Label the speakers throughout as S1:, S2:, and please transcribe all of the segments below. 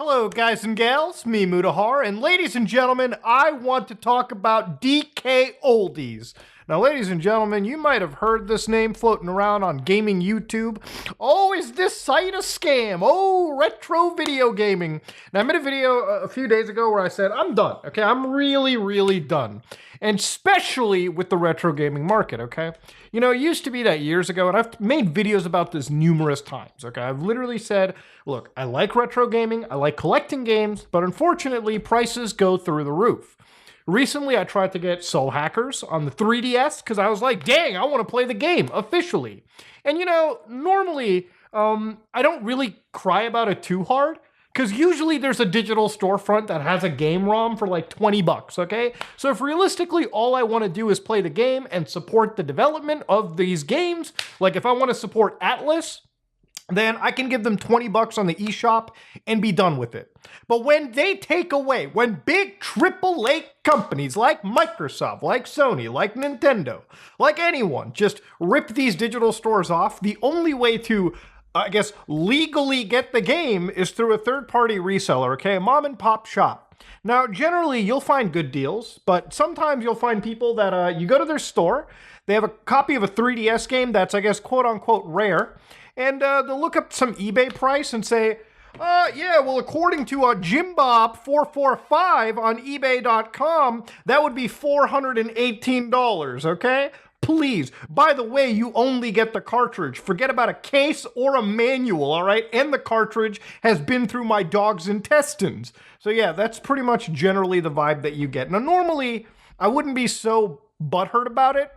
S1: Hello guys and gals, me Mudahar, and ladies and gentlemen, I want to talk about DKOldies. Now ladies and gentlemen, you might have heard this name floating around on gaming YouTube. Oh, is this site a scam? Oh, retro video gaming. Now I made a video a few days ago where I said, I'm done, okay? I'm really done. And especially with the retro gaming market, okay? You know, it used to be that years ago, and I've made videos about this numerous times, okay? I've literally said, look, I like retro gaming, I like collecting games, but unfortunately, prices go through the roof. Recently, I tried to get Soul Hackers on the 3DS because I was like, dang, I want to play the game officially. And you know, normally, I don't really cry about it too hard, because usually there's a digital storefront that has a game ROM for like 20 bucks, okay? So if realistically all I want to do is play the game and support the development of these games, like if I want to support Atlas, then I can give them 20 bucks on the eShop and be done with it. But when they take away, when big AAA companies like Microsoft, like Sony, like Nintendo, like anyone just rip these digital stores off, the only way to I guess, legally get the game is through a third-party reseller, okay? A mom-and-pop shop. Now, generally, you'll find good deals, but sometimes you'll find people that you go to their store, they have a copy of a 3DS game that's, I guess, quote-unquote rare, and they'll look up some eBay price and say, yeah, well, according to JimBob445 on eBay.com, that would be $418, okay? Please, by the way, you only get the cartridge. Forget about a case or a manual, all right? And the cartridge has been through my dog's intestines. So yeah, that's pretty much generally the vibe that you get. Now, normally, I wouldn't be so butthurt about it,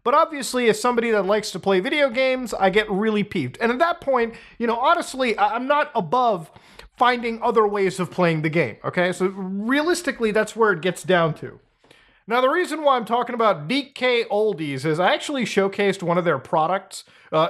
S1: but obviously, as somebody that likes to play video games, I get really peeved. And at that point, you know, honestly, I'm not above finding other ways of playing the game, okay? So realistically, that's where it gets down to. Now, the reason why I'm talking about DKOldies is I actually showcased one of their products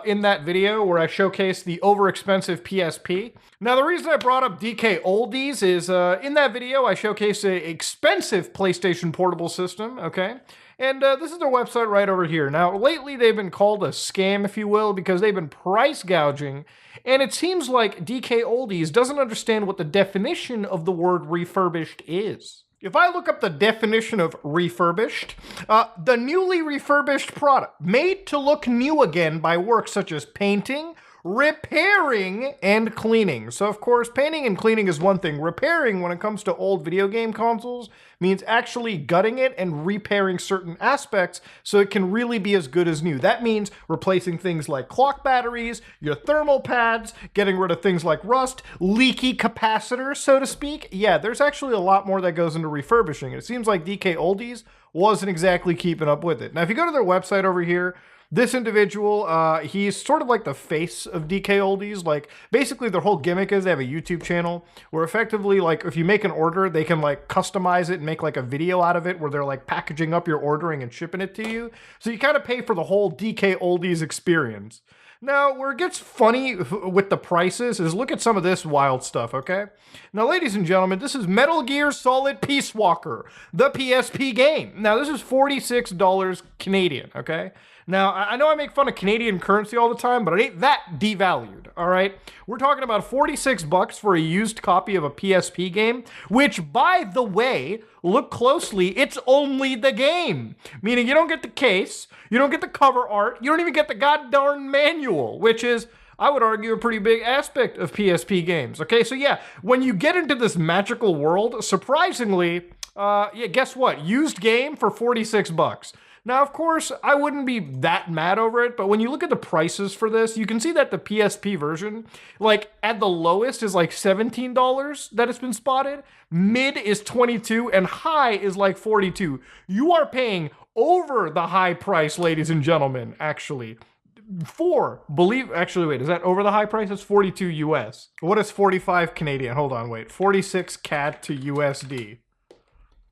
S1: in that video where I showcased the overexpensive PSP. Now, the reason I brought up DKOldies is in that video, I showcased an expensive PlayStation Portable system, okay? And this is their website right over here. Now, lately, they've been called a scam, if you will, because they've been price gouging. And it seems like DKOldies doesn't understand what the definition of the word refurbished is. If I look up the definition of refurbished, the newly refurbished product, made to look new again by work such as painting, repairing, and cleaning. So of course, painting and cleaning is one thing. Repairing, when it comes to old video game consoles, means actually gutting it and repairing certain aspects so it can really be as good as new. That means replacing things like clock batteries, your thermal pads, getting rid of things like rust, leaky capacitors, so to speak. Yeah, there's actually a lot more that goes into refurbishing. It seems like DKOldies wasn't exactly keeping up with it. Now, if you go to their website over here, this individual, he's sort of like the face of DKOldies. Like, basically their whole gimmick is they have a YouTube channel where effectively, like, if you make an order, they can, like, customize it and make, like, a video out of it where they're, like, packaging up your ordering and shipping it to you. So you kind of pay for the whole DKOldies experience. Now, where it gets funny with the prices is look at some of this wild stuff, okay? Now, ladies and gentlemen, this is Metal Gear Solid Peace Walker, the PSP game. Now, this is $46 Canadian, okay? Now, I know I make fun of Canadian currency all the time, but it ain't that devalued, all right? We're talking about 46 bucks for a used copy of a PSP game, which, by the way, look closely, it's only the game. Meaning you don't get the case, you don't get the cover art, you don't even get the goddamn manual, which is, I would argue, a pretty big aspect of PSP games, okay? So yeah, when you get into this magical world, surprisingly, yeah, guess what? Used game for 46 bucks. Now, of course, I wouldn't be that mad over it, but when you look at the prices for this, you can see that the PSP version, like, at the lowest is like $17 that it's been spotted, mid is $22, and high is like $42. You are paying over the high price, ladies and gentlemen, actually. Actually, wait, is that over the high price? It's 42 US. What is 45 Canadian? Hold on, wait. 46 CAD to USD.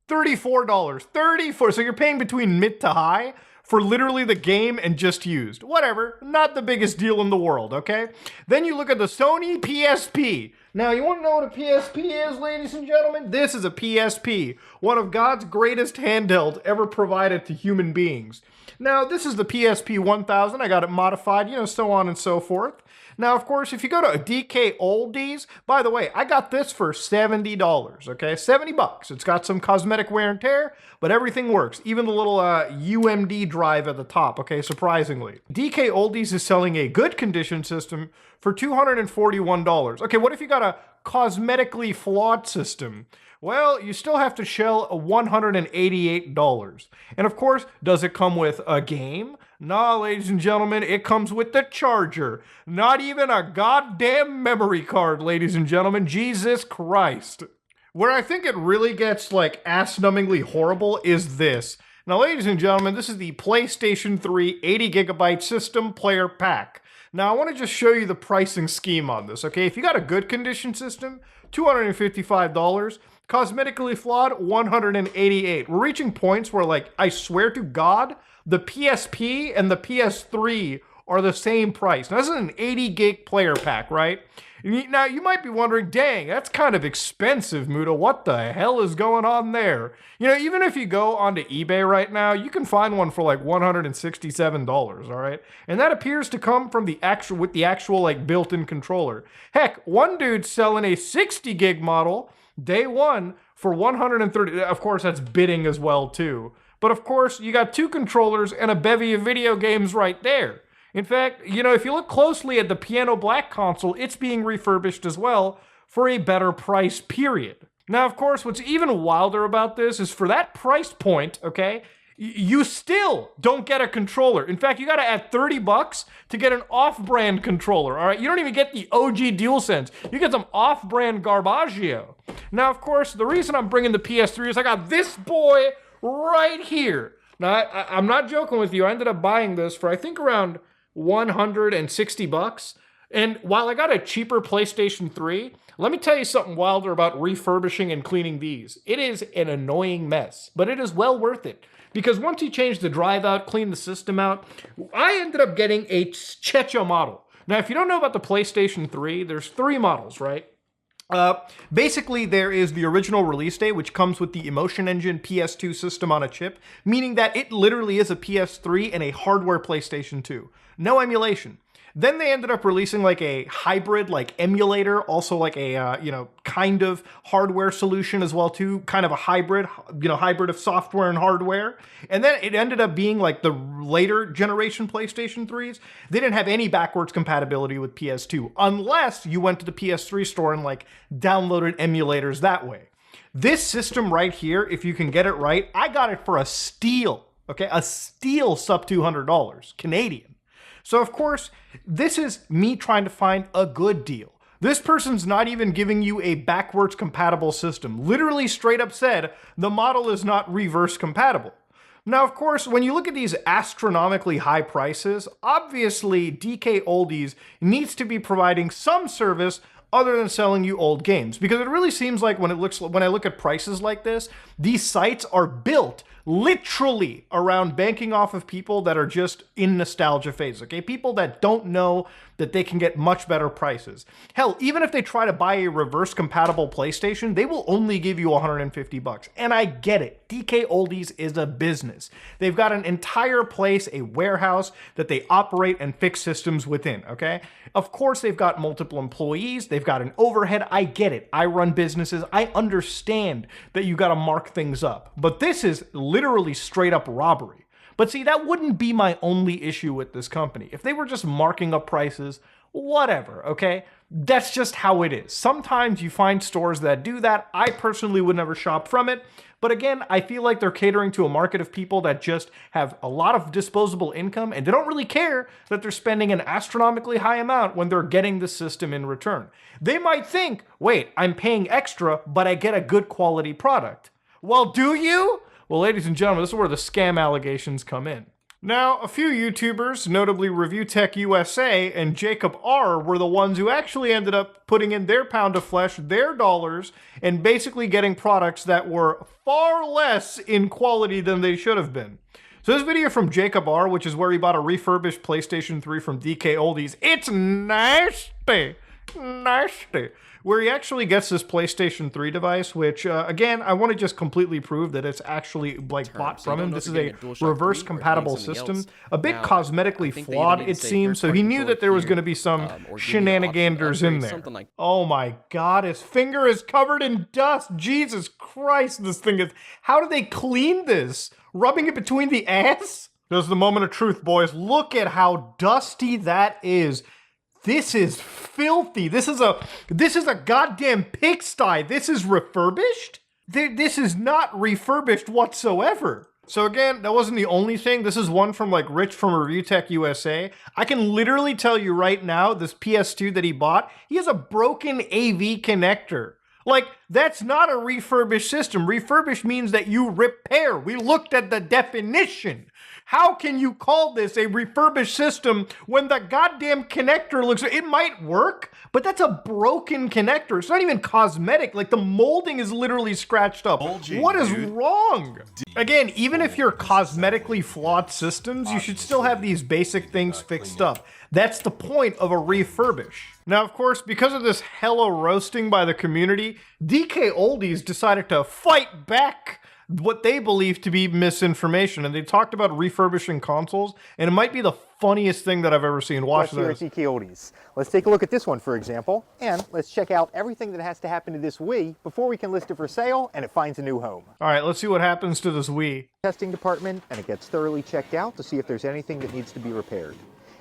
S1: $34. $34. So you're paying between mid to high for literally the game and just used. Whatever. Not the biggest deal in the world, okay? Then you look at the Sony PSP. Now, you want to know what a PSP is, ladies and gentlemen? This is a PSP, one of God's greatest handhelds ever provided to human beings. Now, this is the PSP 1000. I got it modified, so on and so forth. Now, of course, if you go to DKOldies, by the way, I got this for $70, okay? 70 bucks. It's got some cosmetic wear and tear, but everything works. Even the little UMD drive at the top, okay, surprisingly. DKOldies is selling a good condition system for $241. Okay, what if you got a cosmetically flawed system? Well, you still have to shell $188. And of course, does it come with a game? Nah, ladies and gentlemen, it comes with the charger. Not even a goddamn memory card, ladies and gentlemen. Jesus Christ. Where I think it really gets like ass-numbingly horrible is this. Now, ladies and gentlemen, this is the PlayStation 3 80 gigabyte system player pack. Now, I want to just show you the pricing scheme on this, okay? If you got a good condition system, $255. Cosmetically flawed, $188. We're reaching points where, like, I swear to God, the PSP and the PS3 are the same price. Now, this is an 80 gig player pack, right? Now, you might be wondering, dang, that's kind of expensive, Muda. What the hell is going on there? Even if you go onto eBay right now, you can find one for like $167, all right? And that appears to come from the actual like built-in controller. Heck, one dude's selling a 60 gig model day one for $130. Of course, that's bidding as well, too. But of course, you got two controllers and a bevy of video games right there. In fact, if you look closely at the Piano Black console, it's being refurbished as well for a better price, period. Now, of course, what's even wilder about this is for that price point, okay, you still don't get a controller. In fact, you got to add $30 to get an off-brand controller, all right? You don't even get the OG DualSense. You get some off-brand garbaggio. Now, of course, the reason I'm bringing the PS3 is I got this boy right here. Now, I'm not joking with you. I ended up buying this for, I think, around $160. And while I got a cheaper PlayStation 3, let me tell you something wilder about refurbishing and cleaning these. It is an annoying mess, but it is well worth it. Because once you change the drive out, clean the system out, I ended up getting a Checha model. Now, if you don't know about the PlayStation 3, there's 3 models, right? Basically, there is the original release date, which comes with the Emotion Engine PS2 system on a chip, meaning that it literally is a PS3 and a hardware PlayStation 2. No emulation. Then they ended up releasing like a hybrid, like emulator, also like a, kind of hardware solution as well too, kind of a hybrid, hybrid of software and hardware. And then it ended up being like the later generation PlayStation 3s. They didn't have any backwards compatibility with PS2, unless you went to the PS3 store and like downloaded emulators that way. This system right here, if you can get it right, I got it for a steal, okay? A steal sub $200 Canadian. So, of course, this is me trying to find a good deal. This person's not even giving you a backwards compatible system. Literally straight up said, the model is not reverse compatible. Now, of course, when you look at these astronomically high prices, obviously DKOldies needs to be providing some service other than selling you old games. Because it really seems like when I look at prices like this, these sites are built literally around banking off of people that are just in nostalgia phase, okay? People that don't know that they can get much better prices. Hell, even if they try to buy a reverse compatible PlayStation, they will only give you $150. And I get it. DKOldies is a business. They've got an entire place, a warehouse that they operate and fix systems within, okay? Of course, they've got multiple employees. They've got an overhead. I get it. I run businesses. I understand that you got to mark things up. But this is literally straight up robbery. But see, that wouldn't be my only issue with this company. If they were just marking up prices, whatever, okay? That's just how it is. Sometimes you find stores that do that. I personally would never shop from it. But again, I feel like they're catering to a market of people that just have a lot of disposable income and they don't really care that they're spending an astronomically high amount when they're getting the system in return. They might think, wait, I'm paying extra, but I get a good quality product. Well, do you? Well, ladies and gentlemen, this is where the scam allegations come in. Now, a few YouTubers, notably Review Tech USA and Jacob R, were the ones who actually ended up putting in their pound of flesh, their dollars, and basically getting products that were far less in quality than they should have been. So this video from Jacob R, which is where he bought a refurbished PlayStation 3 from DKOldies, it's nasty. Nasty. where he actually gets this PlayStation 3 device, which, again, I want to just completely prove that it's actually, like, bought from him. This is a reverse compatible system, a bit cosmetically flawed, it seems, so he knew that there was going to be some shenaniganders in there. Oh my god, his finger is covered in dust. Jesus Christ, this thing is... How do they clean this? Rubbing it between the ass? There's the moment of truth, boys. Look at how dusty that is. This is filthy. This is a goddamn pigsty. This is refurbished? This is not refurbished whatsoever. So again, that wasn't the only thing. This is one from like Rich from Review Tech USA. I can literally tell you right now, this PS2 that he bought, he has a broken AV connector. Like, that's not a refurbished system. Refurbished means that you repair. We looked at the definition. How can you call this a refurbished system when the goddamn connector looks... It might work, but that's a broken connector. It's not even cosmetic. Like, the molding is literally scratched up. What is wrong? Again, even if you're cosmetically flawed systems, you should still have these basic things fixed up. That's the point of a refurbish. Now, of course, because of this hella roasting by the community, DKOldies decided to fight back what they believe to be misinformation, and they talked about refurbishing consoles, and it might be the funniest thing that I've ever seen. Watch this.
S2: Here at DKOldies. Let's take a look at this one, for example, and let's check out everything that has to happen to this Wii before we can list it for sale and it finds a new home.
S1: All right, let's see what happens to this Wii.
S2: Testing department, and it gets thoroughly checked out to see if there's anything that needs to be repaired.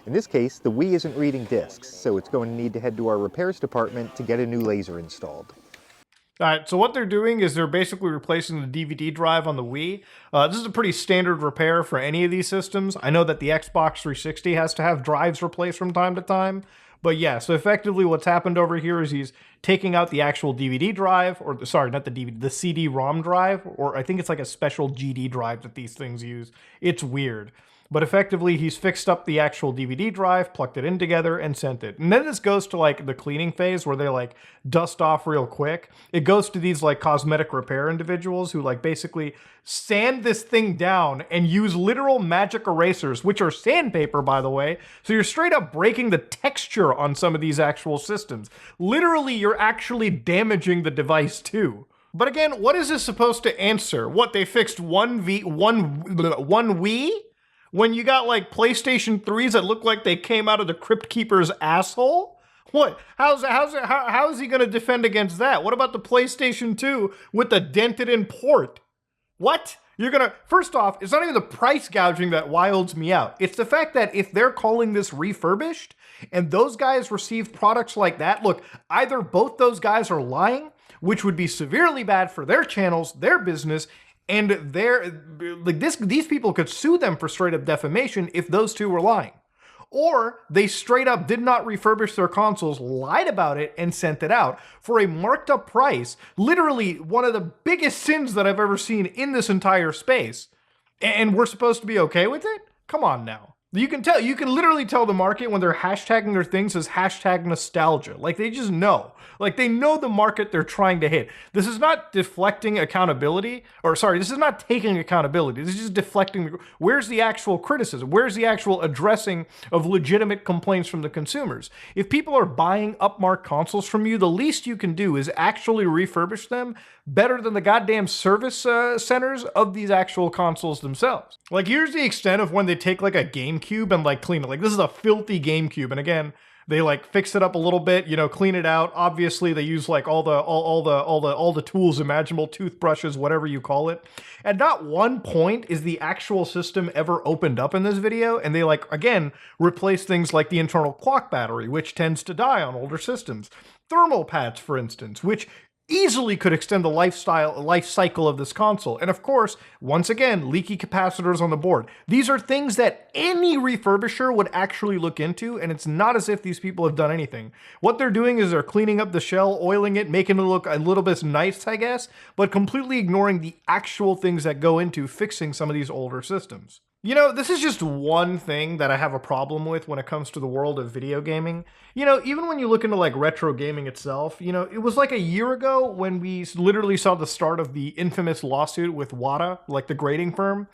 S2: In this case, the Wii isn't reading discs, so it's going to need to head to our repairs department to get a new laser installed.
S1: All right, so what they're doing is they're basically replacing the DVD drive on the Wii. This is a pretty standard repair for any of these systems. I know that the Xbox 360 has to have drives replaced from time to time. But yeah, so effectively what's happened over here is he's taking out the actual DVD drive, or sorry, not the DVD, the CD-ROM drive, or I think it's like a special GD drive that these things use. It's weird. But effectively, he's fixed up the actual DVD drive, plugged it in together, and sent it. And then this goes to, like, the cleaning phase where they, like, dust off real quick. It goes to these, like, cosmetic repair individuals who, like, basically sand this thing down and use literal magic erasers, which are sandpaper, by the way. So you're straight up breaking the texture on some of these actual systems. Literally, you're actually damaging the device, too. But again, what is this supposed to answer? What, they fixed one Wii? When you got, like, PlayStation 3s that look like they came out of the Crypt Keeper's asshole? What? How is he going to defend against that? What about the PlayStation 2 with the dented-in port? What? You're going to... First off, it's not even the price gouging that wilds me out. It's the fact that if they're calling this refurbished, and those guys received products like that, look, either both those guys are lying, which would be severely bad for their channels, their business, and these people could sue them for straight up defamation if those two were lying. Or they straight up did not refurbish their consoles, lied about it, and sent it out for a marked up price. Literally one of the biggest sins that I've ever seen in this entire space. And we're supposed to be okay with it? Come on now. You can literally tell the market when they're hashtagging their things as hashtag nostalgia. Like, they just know. Like, they know the market they're trying to hit. This is not deflecting accountability, or sorry, this is not taking accountability. This is just deflecting. Where's the actual criticism? Where's the actual addressing of legitimate complaints from the consumers? If people are buying upmarked consoles from you, the least you can do is actually refurbish them better than the goddamn service centers of these actual consoles themselves. Like, here's the extent of when they take, like, a GameCube and, like, clean it. Like, this is a filthy GameCube, and again, they, like, fix it up a little bit, you know, clean it out. Obviously, they use, like, all the tools imaginable, toothbrushes, whatever you call it. At not one point is the actual system ever opened up in this video, and they, like, again, replace things like the internal clock battery, which tends to die on older systems. Thermal pads, for instance, which easily could extend the life cycle of this console. And of course, once again, leaky capacitors on the board. These are things that any refurbisher would actually look into, and it's not as if these people have done anything. What they're doing is they're cleaning up the shell, oiling it, making it look a little bit nice, I guess, but completely ignoring the actual things that go into fixing some of these older systems. You know, this is just one thing that I have a problem with when it comes to the world of video gaming. You know, even when you look into like retro gaming itself, you know, it was like a year ago when we literally saw the start of the infamous lawsuit with WATA, like the grading firm,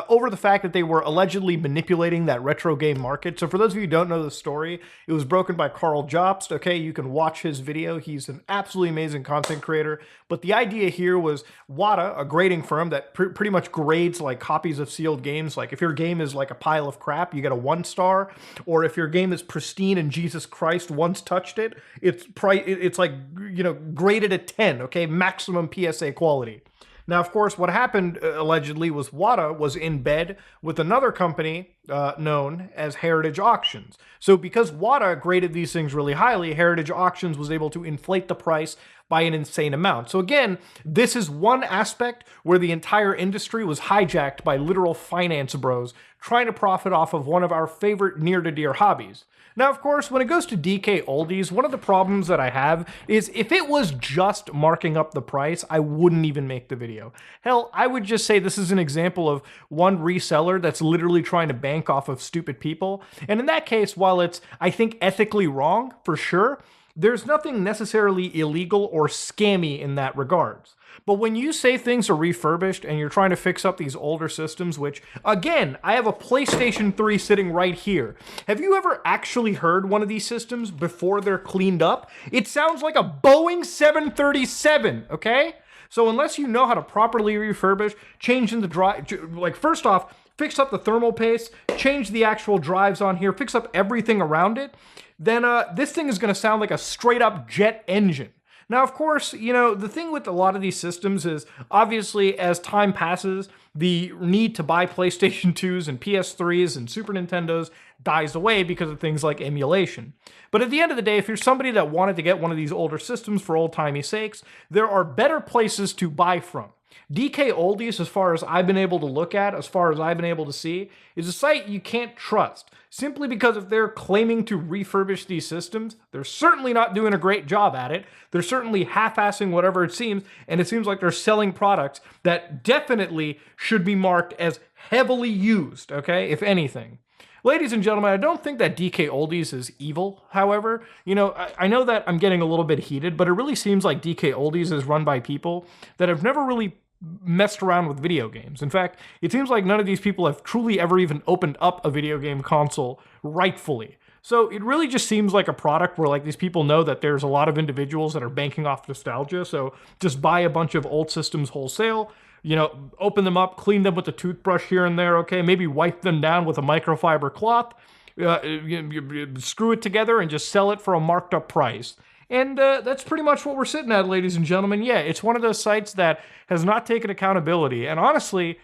S1: over the fact that they were allegedly manipulating that retro game market. So for those of you who don't know the story, it was broken by Carl Jobst. Okay, you can watch his video. He's an absolutely amazing content creator. But the idea here was WATA, a grading firm that pretty much grades like copies of sealed games, like if your game is like a pile of crap, you get a 1 star, or if your game is pristine and Jesus Christ once touched it, it's like, you know, graded at 10, okay, maximum PSA quality. Now, of course, what happened allegedly was WATA was in bed with another company known as Heritage Auctions. So because WATA graded these things really highly, Heritage Auctions was able to inflate the price by an insane amount. So again, this is one aspect where the entire industry was hijacked by literal finance bros trying to profit off of one of our favorite near-to-dear hobbies. Now, of course, when it goes to DKOldies, one of the problems that I have is if it was just marking up the price, I wouldn't even make the video. Hell, I would just say this is an example of one reseller that's literally trying to bank off of stupid people. And in that case, while it's, I think, ethically wrong, for sure, there's nothing necessarily illegal or scammy in that regards. But when you say things are refurbished and you're trying to fix up these older systems, which, again, I have a PlayStation 3 sitting right here. Have you ever actually heard one of these systems before they're cleaned up? It sounds like a Boeing 737, okay? So unless you know how to properly refurbish, change in the drive, like first off, fix up the thermal paste, change the actual drives on here, fix up everything around it, then this thing is going to sound like a straight up jet engine. Now, of course, you know, the thing with a lot of these systems is obviously as time passes, the need to buy PlayStation 2s and PS3s and Super Nintendos dies away because of things like emulation. But at the end of the day, if you're somebody that wanted to get one of these older systems for old-timey sakes, there are better places to buy from. DKOldies, as far as I've been able to look at, as far as I've been able to see, is a site you can't trust. Simply because if they're claiming to refurbish these systems, they're certainly not doing a great job at it. They're certainly half-assing whatever it seems, and it seems like they're selling products that definitely should be marked as heavily used, okay, if anything. Ladies and gentlemen, I don't think that DKOldies is evil, however. You know, I know that I'm getting a little bit heated, but it really seems like DKOldies is run by people that have never really messed around with video games. In fact, it seems like none of these people have truly ever even opened up a video game console rightfully. So it really just seems like a product where like these people know that there's a lot of individuals that are banking off nostalgia, so just buy a bunch of old systems wholesale, you know, open them up, clean them with a toothbrush here and there, okay, maybe wipe them down with a microfiber cloth, you screw it together and just sell it for a marked up price. And that's pretty much what we're sitting at, ladies and gentlemen. Yeah, it's one of those sites that has not taken accountability. And honestly,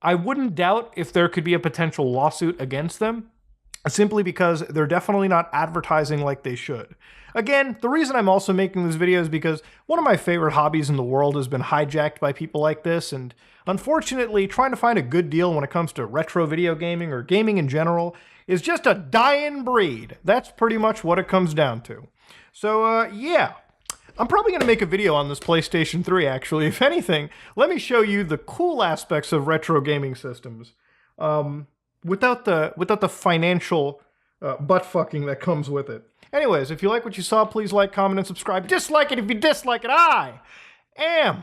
S1: I wouldn't doubt if there could be a potential lawsuit against them, simply because they're definitely not advertising like they should. Again, the reason I'm also making this video is because one of my favorite hobbies in the world has been hijacked by people like this, and unfortunately, trying to find a good deal when it comes to retro video gaming or gaming in general is just a dying breed. That's pretty much what it comes down to. So, yeah. I'm probably going to make a video on this PlayStation 3, actually. If anything, let me show you the cool aspects of retro gaming systems. Without the financial butt-fucking that comes with it. Anyways, if you like what you saw, please like, comment, and subscribe. Dislike it if you dislike it. I am